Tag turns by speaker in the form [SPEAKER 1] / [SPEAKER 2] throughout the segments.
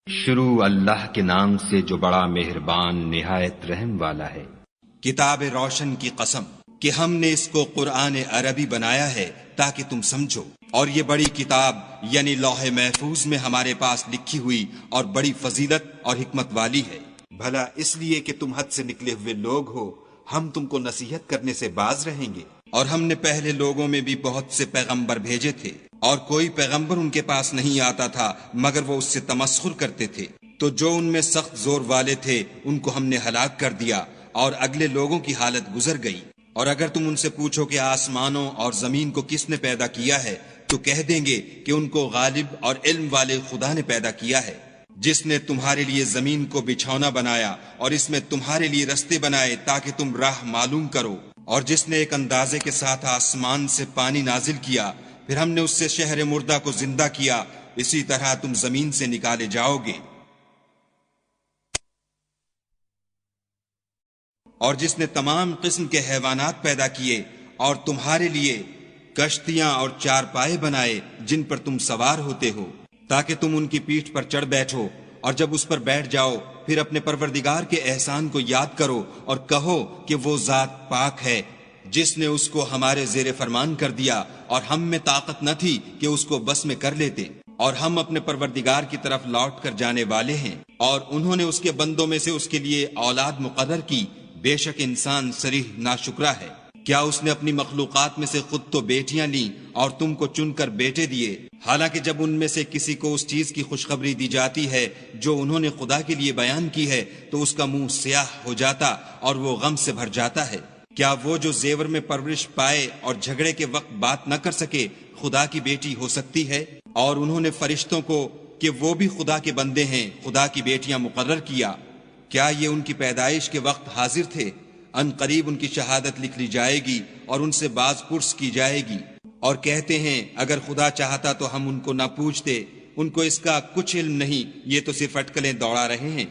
[SPEAKER 1] شروع اللہ کے نام سے جو بڑا مہربان نہایت رحم والا ہے۔
[SPEAKER 2] کتاب روشن کی قسم کہ ہم نے اس کو قرآن عربی بنایا ہے تاکہ تم سمجھو، اور یہ بڑی کتاب یعنی لوح محفوظ میں ہمارے پاس لکھی ہوئی اور بڑی فضیلت اور حکمت والی ہے۔ بھلا اس لیے کہ تم حد سے نکلے ہوئے لوگ ہو، ہم تم کو نصیحت کرنے سے باز رہیں گے۔ اور ہم نے پہلے لوگوں میں بھی بہت سے پیغمبر بھیجے تھے، اور کوئی پیغمبر ان کے پاس نہیں آتا تھا مگر وہ اس سے تمسخر کرتے تھے، تو جو ان میں سخت زور والے تھے ان کو ہم نے ہلاک کر دیا، اور اگلے لوگوں کی حالت گزر گئی۔ اور اگر تم ان سے پوچھو کہ آسمانوں اور زمین کو کس نے پیدا کیا ہے، تو کہہ دیں گے کہ ان کو غالب اور علم والے خدا نے پیدا کیا ہے، جس نے تمہارے لیے زمین کو بچھونا بنایا اور اس میں تمہارے لیے رستے بنائے تاکہ تم راہ معلوم کرو، اور جس نے ایک اندازے کے ساتھ آسمان سے پانی نازل کیا، پھر ہم نے اس سے شہر مردہ کو زندہ کیا، اسی طرح تم زمین سے نکالے جاؤ گے۔ اور جس نے تمام قسم کے حیوانات پیدا کیے اور تمہارے لیے کشتیاں اور چارپائے بنائے جن پر تم سوار ہوتے ہو تاکہ تم ان کی پیٹھ پر چڑھ بیٹھو، اور جب اس پر بیٹھ جاؤ پھر اپنے پروردگار کے احسان کو یاد کرو اور کہو کہ وہ ذات پاک ہے جس نے اس کو ہمارے زیر فرمان کر دیا، اور ہم میں طاقت نہ تھی کہ اس کو بس میں کر لیتے، اور ہم اپنے پروردگار کی طرف لوٹ کر جانے والے ہیں۔ اور انہوں نے اس کے بندوں میں سے اس کے لیے اولاد مقرر کی، بے شک انسان صریح ناشکرا ہے۔ کیا اس نے اپنی مخلوقات میں سے خود تو بیٹیاں لیں اور تم کو چن کر بیٹے دیے، حالانکہ جب ان میں سے کسی کو اس چیز کی خوشخبری دی جاتی ہے جو انہوں نے خدا کے لیے بیان کی ہے تو اس کا منہ سیاہ ہو جاتا اور وہ غم سے بھر جاتا ہے۔ کیا وہ جو زیور میں پرورش پائے اور جھگڑے کے وقت بات نہ کر سکے خدا کی بیٹی ہو سکتی ہے؟ اور انہوں نے فرشتوں کو کہ وہ بھی خدا کے بندے ہیں خدا کی بیٹیاں مقرر کیا۔ کیا یہ ان کی پیدائش کے وقت حاضر تھے؟ ان قریب ان کی شہادت لکھ لی جائے گی اور ان سے باز پرس کی جائے گی، اور کہتے ہیں اگر خدا چاہتا تو ہم ان کو نہ پوچھتے، ان کو اس کا کچھ علم نہیں، یہ تو صرف اٹکلیں دوڑا رہے ہیں۔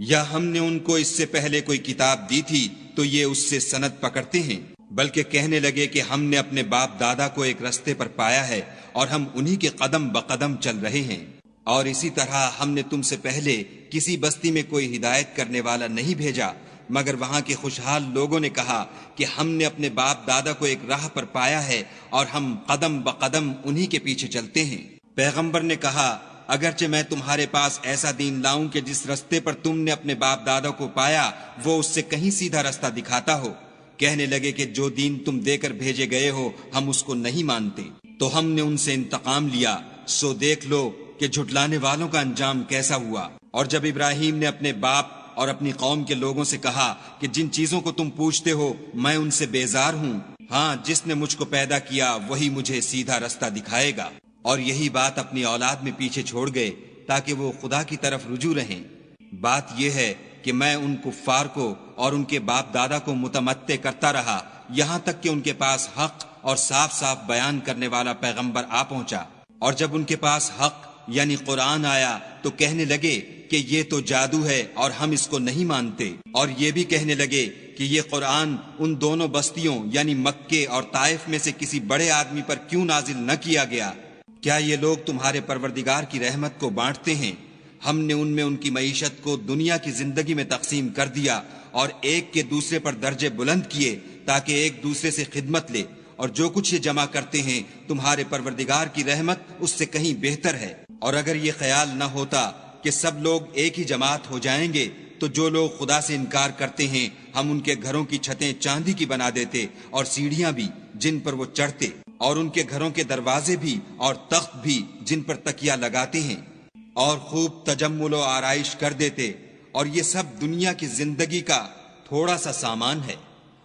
[SPEAKER 2] یا ہم نے ان کو اس سے پہلے کوئی کتاب دی تھی تو یہ اس سے سند پکڑتے ہیں، بلکہ کہنے لگے کہ ہم نے اپنے باپ دادا کو ایک رستے پر پایا ہے اور ہم انہی کے قدم بقدم چل رہے ہیں۔ اور اسی طرح ہم نے تم سے پہلے کسی بستی میں کوئی ہدایت کرنے والا نہیں بھیجا مگر وہاں کے خوشحال لوگوں نے کہا کہ ہم نے اپنے باپ دادا کو ایک راہ پر پایا ہے اور ہم قدم بقدم انہی کے پیچھے چلتے ہیں۔ پیغمبر نے کہا اگرچہ میں تمہارے پاس ایسا دین لاؤں کہ جس رستے پر تم نے اپنے باپ دادا کو پایا وہ اس سے کہیں سیدھا رستہ دکھاتا ہو، کہنے لگے کہ جو دین تم دے کر بھیجے گئے ہو ہم اس کو نہیں مانتے، تو ہم نے ان سے انتقام لیا، سو دیکھ لو کہ جھٹلانے والوں کا انجام کیسا ہوا۔ اور جب ابراہیم نے اپنے باپ اور اپنی قوم کے لوگوں سے کہا کہ جن چیزوں کو تم پوچھتے ہو میں ان سے بیزار ہوں، ہاں جس نے مجھ کو پیدا کیا وہی مجھے سیدھا رستہ دکھائے گا، اور یہی بات اپنی اولاد میں پیچھے چھوڑ گئے تاکہ وہ خدا کی طرف رجوع رہیں۔ بات یہ ہے کہ میں ان کفار کو اور ان کے باپ دادا کو متمتع کرتا رہا یہاں تک کہ ان کے پاس حق اور صاف صاف بیان کرنے والا پیغمبر آ پہنچا، اور جب ان کے پاس حق یعنی قرآن آیا تو کہنے لگے کہ یہ تو جادو ہے اور ہم اس کو نہیں مانتے، اور یہ بھی کہنے لگے کہ یہ قرآن ان دونوں بستیوں یعنی مکے اور طائف میں سے کسی بڑے آدمی پر کیوں نازل نہ کیا گیا؟ کیا یہ لوگ تمہارے پروردگار کی رحمت کو بانٹتے ہیں؟ ہم نے ان میں ان کی معیشت کو دنیا کی زندگی میں تقسیم کر دیا اور ایک کے دوسرے پر درجے بلند کیے تاکہ ایک دوسرے سے خدمت لے، اور جو کچھ یہ جمع کرتے ہیں تمہارے پروردگار کی رحمت اس سے کہیں بہتر ہے۔ اور اگر یہ خیال نہ ہوتا کہ سب لوگ ایک ہی جماعت ہو جائیں گے تو جو لوگ خدا سے انکار کرتے ہیں ہم ان کے گھروں کی چھتیں چاندی کی بنا دیتے اور سیڑھیاں بھی جن پر وہ چڑھتے، اور ان کے گھروں کے دروازے بھی اور تخت بھی جن پر تکیہ لگاتے ہیں، اور خوب تجمل و آرائش کر دیتے، اور یہ سب دنیا کی زندگی کا تھوڑا سا سامان ہے،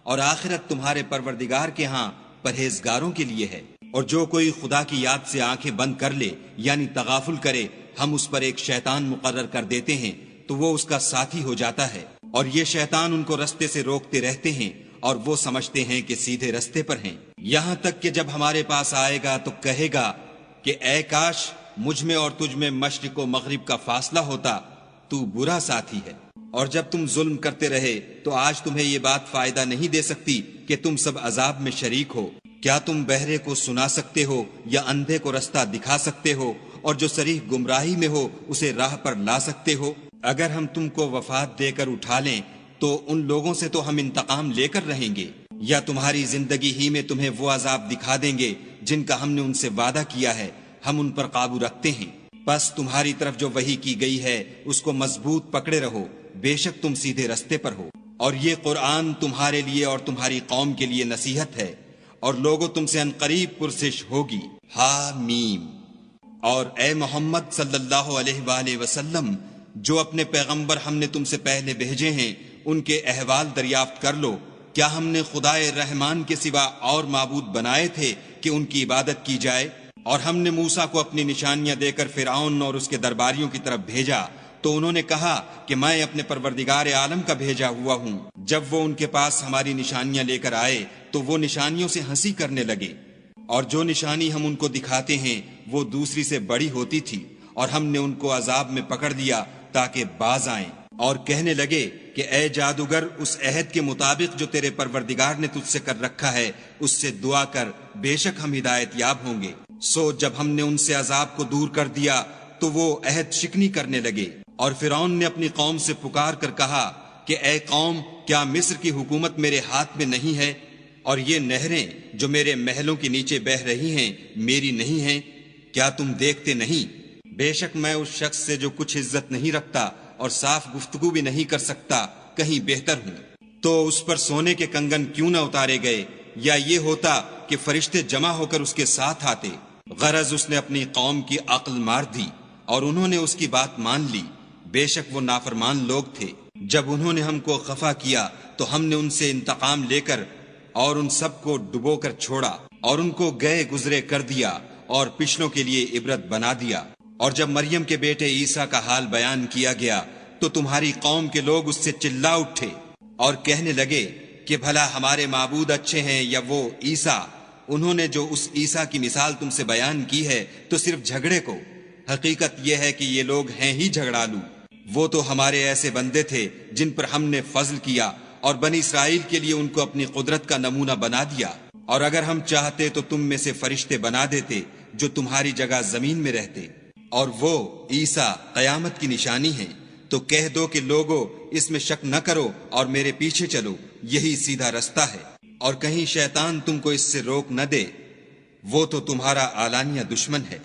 [SPEAKER 2] اور آخرت تمہارے پروردگار کے ہاں پرہیزگاروں کے لیے ہے۔ اور جو کوئی خدا کی یاد سے آنکھیں بند کر لے یعنی تغافل کرے ہم اس پر ایک شیطان مقرر کر دیتے ہیں تو وہ اس کا ساتھی ہو جاتا ہے، اور یہ شیطان ان کو رستے سے روکتے رہتے ہیں اور وہ سمجھتے ہیں کہ سیدھے رستے پر ہیں، یہاں تک کہ جب ہمارے پاس آئے گا تو کہے گا کہ اے کاش مجھ میں اور تجھ میں مشرق و مغرب کا فاصلہ ہوتا، تو برا ساتھی ہے۔ اور جب تم ظلم کرتے رہے تو آج تمہیں یہ بات فائدہ نہیں دے سکتی کہ تم سب عذاب میں شریک ہو۔ کیا تم بہرے کو سنا سکتے ہو یا اندھے کو رستہ دکھا سکتے ہو؟ اور جو صریح گمراہی میں ہو اسے راہ پر لا سکتے ہو؟ اگر ہم تم کو وفات دے کر اٹھا لیں تو ان لوگوں سے تو ہم انتقام لے کر رہیں گے، یا تمہاری زندگی ہی میں تمہیں وہ عذاب دکھا دیں گے جن کا ہم نے ان سے وعدہ کیا ہے، ہم ان پر قابو رکھتے ہیں۔ بس تمہاری طرف جو وحی کی گئی ہے اس کو مضبوط پکڑے رہو، بے شک تم سیدھے رستے پر ہو۔ اور یہ قرآن تمہارے لیے اور تمہاری قوم کے لیے نصیحت ہے، اور لوگوں تم سے عنقریب پرسش ہوگی۔ حامیم۔ اور اے محمد صلی اللہ علیہ وآلہ وسلم، جو اپنے پیغمبر ہم نے تم سے پہلے بھیجے ہیں ان کے احوال دریافت کر لو۔ کیا ہم نے خدائے رحمان کے سوا اور معبود بنائے تھے کہ ان کی عبادت کی جائے؟ اور ہم نے موسیٰ کو اپنی نشانیاں دے کر فرعون اور اس کے درباریوں کی طرف بھیجا، تو انہوں نے کہا کہ میں اپنے پروردگار عالم کا بھیجا ہوا ہوں۔ جب وہ ان کے پاس ہماری نشانیاں لے کر آئے تو وہ نشانیوں سے ہنسی کرنے لگے، اور جو نشانی ہم ان کو دکھاتے ہیں وہ دوسری سے بڑی ہوتی تھی، اور ہم نے ان کو عذاب میں پکڑ لیا تاکہ باز آئیں، اور کہنے لگے کہ اے جادوگر، اس عہد کے مطابق جو تیرے پروردگار نے تجھ سے کر رکھا ہے اس سے دعا کر، بے شک ہم ہدایت یاب ہوں گے۔ سو جب ہم نے ان سے عذاب کو دور کر دیا تو وہ عہد شکنی کرنے لگے، اور فرعون نے اپنی قوم سے پکار کر کہا کہ اے قوم، کیا مصر کی حکومت میرے ہاتھ میں نہیں ہے، اور یہ نہریں جو میرے محلوں کے نیچے بہہ رہی ہیں میری نہیں ہیں؟ کیا تم دیکھتے نہیں؟ بے شک میں اس شخص سے جو کچھ عزت نہیں رکھتا اور صاف گفتگو بھی نہیں کر سکتا کہیں بہتر ہوں۔ تو اس پر سونے کے کنگن کیوں نہ اتارے گئے، یا یہ ہوتا کہ فرشتے جمع ہو کر اس کے ساتھ آتے؟ غرض اس نے اپنی قوم کی عقل مار دی اور انہوں نے اس کی بات مان لی، بے شک وہ نافرمان لوگ تھے۔ جب انہوں نے ہم کو خفا کیا تو ہم نے ان سے انتقام لے کر اور ان سب کو ڈبو کر چھوڑا، اور ان کو گئے گزرے کر دیا اور پچھلوں کے لیے عبرت بنا دیا۔ اور جب مریم کے بیٹے عیسیٰ کا حال بیان کیا گیا تو تمہاری قوم کے لوگ اس سے چلا اٹھے اور کہنے لگے کہ بھلا ہمارے معبود اچھے ہیں یا وہ عیسیٰ؟ انہوں نے جو اس عیسیٰ کی مثال تم سے بیان کی ہے تو صرف جھگڑے کو۔ حقیقت یہ ہے کہ یہ لوگ ہیں ہی جھگڑالو۔ وہ تو ہمارے ایسے بندے تھے جن پر ہم نے فضل کیا، اور بنی اسرائیل کے لیے ان کو اپنی قدرت کا نمونہ بنا دیا۔ اور اگر ہم چاہتے تو تم میں سے فرشتے بنا دیتے جو تمہاری جگہ زمین میں رہتے، اور وہ عیسیٰ قیامت کی نشانی ہیں۔ تو کہہ دو کہ لوگو اس میں شک نہ کرو اور میرے پیچھے چلو، یہی سیدھا رستہ ہے، اور کہیں شیطان تم کو اس سے روک نہ دے، وہ تو تمہارا اعلانیہ دشمن ہے۔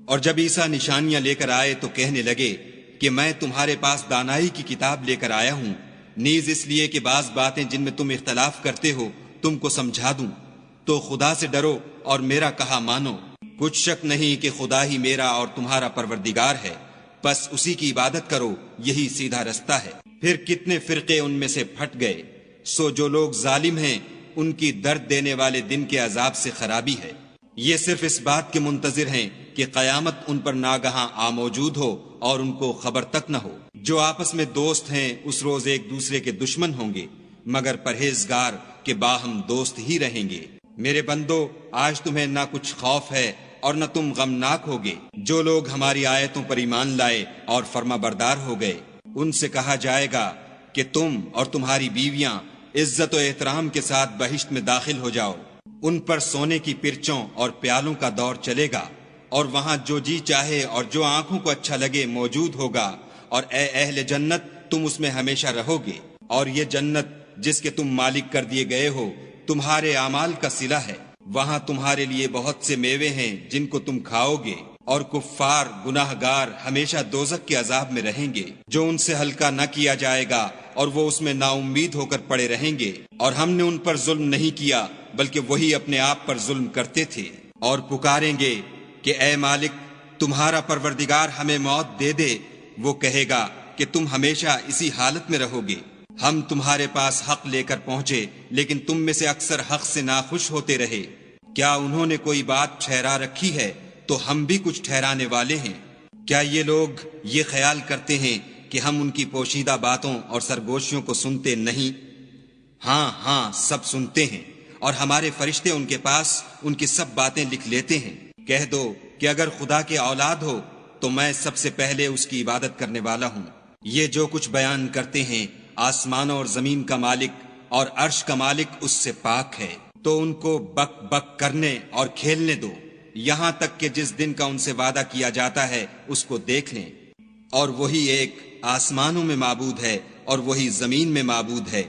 [SPEAKER 2] اور جب عیسیٰ نشانیاں لے کر آئے تو کہنے لگے کہ میں تمہارے پاس دانائی کی کتاب لے کر آیا ہوں، نیز اس لیے کہ بعض باتیں جن میں تم اختلاف کرتے ہو تم کو سمجھا دوں۔ تو خدا سے ڈرو اور میرا کہا مانو، کچھ شک نہیں کہ خدا ہی میرا اور تمہارا پروردگار ہے، بس اسی کی عبادت کرو، یہی سیدھا رستہ ہے۔ پھر کتنے فرقے ان میں سے پھٹ گئے۔ سو جو لوگ ظالم ہیں ان کی درد دینے والے دن کے عذاب سے خرابی ہے۔ یہ صرف اس بات کے منتظر ہیں کہ قیامت ان پر ناگہاں آ موجود ہو اور ان کو خبر تک نہ ہو۔ جو آپس میں دوست ہیں اس روز ایک دوسرے کے دشمن ہوں گے، مگر پرہیزگار کے باہم دوست ہی رہیں گے۔ میرے بندو، آج تمہیں نہ کچھ خوف ہے اور نہ تم غمناک ہوگے۔ جو لوگ ہماری آیتوں پر ایمان لائے اور فرما بردار ہو گئے، ان سے کہا جائے گا کہ تم اور تمہاری بیویاں عزت و احترام کے ساتھ بہشت میں داخل ہو جاؤ۔ ان پر سونے کی پرچوں اور پیالوں کا دور چلے گا، اور وہاں جو جی چاہے اور جو آنکھوں کو اچھا لگے موجود ہوگا، اور اے اہل جنت تم اس میں ہمیشہ رہو گے۔ اور یہ جنت جس کے تم مالک کر دیے گئے ہو تمہارے اعمال کا صلہ ہے، وہاں تمہارے لیے بہت سے میوے ہیں جن کو تم کھاؤ گے، اور کفار گناہ گار ہمیشہ دوزخ کے عذاب میں رہیں گے جو ان سے ہلکا نہ کیا جائے گا، اور وہ اس میں نا امید ہو کر پڑے رہیں گے۔ اور ہم نے ان پر ظلم نہیں کیا بلکہ وہی اپنے آپ پر ظلم کرتے تھے۔ اور پکاریں گے کہ اے مالک تمہارا پروردگار ہمیں موت دے دے، وہ کہے گا کہ تم ہمیشہ اسی حالت میں رہو گے۔ ہم تمہارے پاس حق لے کر پہنچے لیکن تم میں سے اکثر حق سے ناخوش ہوتے رہے۔ کیا انہوں نے کوئی بات ٹھہرا رکھی ہے تو ہم بھی کچھ ٹھہرانے والے ہیں۔ کیا یہ لوگ یہ خیال کرتے ہیں کہ ہم ان کی پوشیدہ باتوں اور سرگوشیوں کو سنتے نہیں؟ ہاں ہاں سب سنتے ہیں، اور ہمارے فرشتے ان کے پاس ان کی سب باتیں لکھ لیتے ہیں۔ کہہ دو کہ اگر خدا کے اولاد ہو تو میں سب سے پہلے اس کی عبادت کرنے والا ہوں۔ یہ جو کچھ بیان کرتے ہیں آسمانوں اور زمین کا مالک اور عرش کا مالک اس سے پاک ہے، تو ان کو بک بک کرنے اور کھیلنے دو۔ یہاں تک کہ جس دن کا ان سے وعدہ کیا جاتا ہے اس کو دیکھ لیں، اور وہی ایک آسمانوں میں معبود ہے اور وہی زمین میں معبود ہے،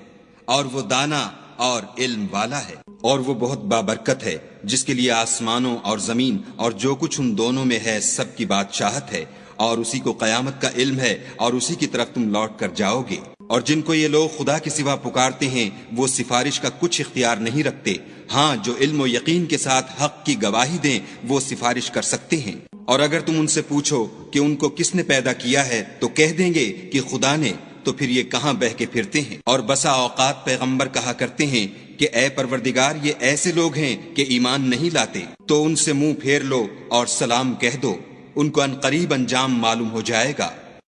[SPEAKER 2] اور وہ دانا اور علم والا ہے، اور وہ بہت بابرکت ہے، جس کے لیے آسمانوں اور زمین اور جو کچھ ان دونوں میں ہے سب کی بادشاہت ہے، اور اسی کو قیامت کا علم ہے، اور اسی کی طرف تم لوٹ کر جاؤ گے۔ اور جن کو یہ لوگ خدا کے سوا پکارتے ہیں وہ سفارش کا کچھ اختیار نہیں رکھتے، ہاں جو علم و یقین کے ساتھ حق کی گواہی دیں وہ سفارش کر سکتے ہیں۔ اور اگر تم ان سے پوچھو کہ ان کو کس نے پیدا کیا ہے تو کہہ دیں گے کہ خدا نے، تو پھر یہ کہاں بہہ کے پھرتے ہیں۔ اور بسا اوقات پیغمبر کہا کرتے ہیں کہ اے پروردگار یہ ایسے لوگ ہیں کہ ایمان نہیں لاتے، تو ان سے منہ پھیر لو اور سلام کہہ دو، ان کو عنقریب انجام معلوم ہو جائے گا۔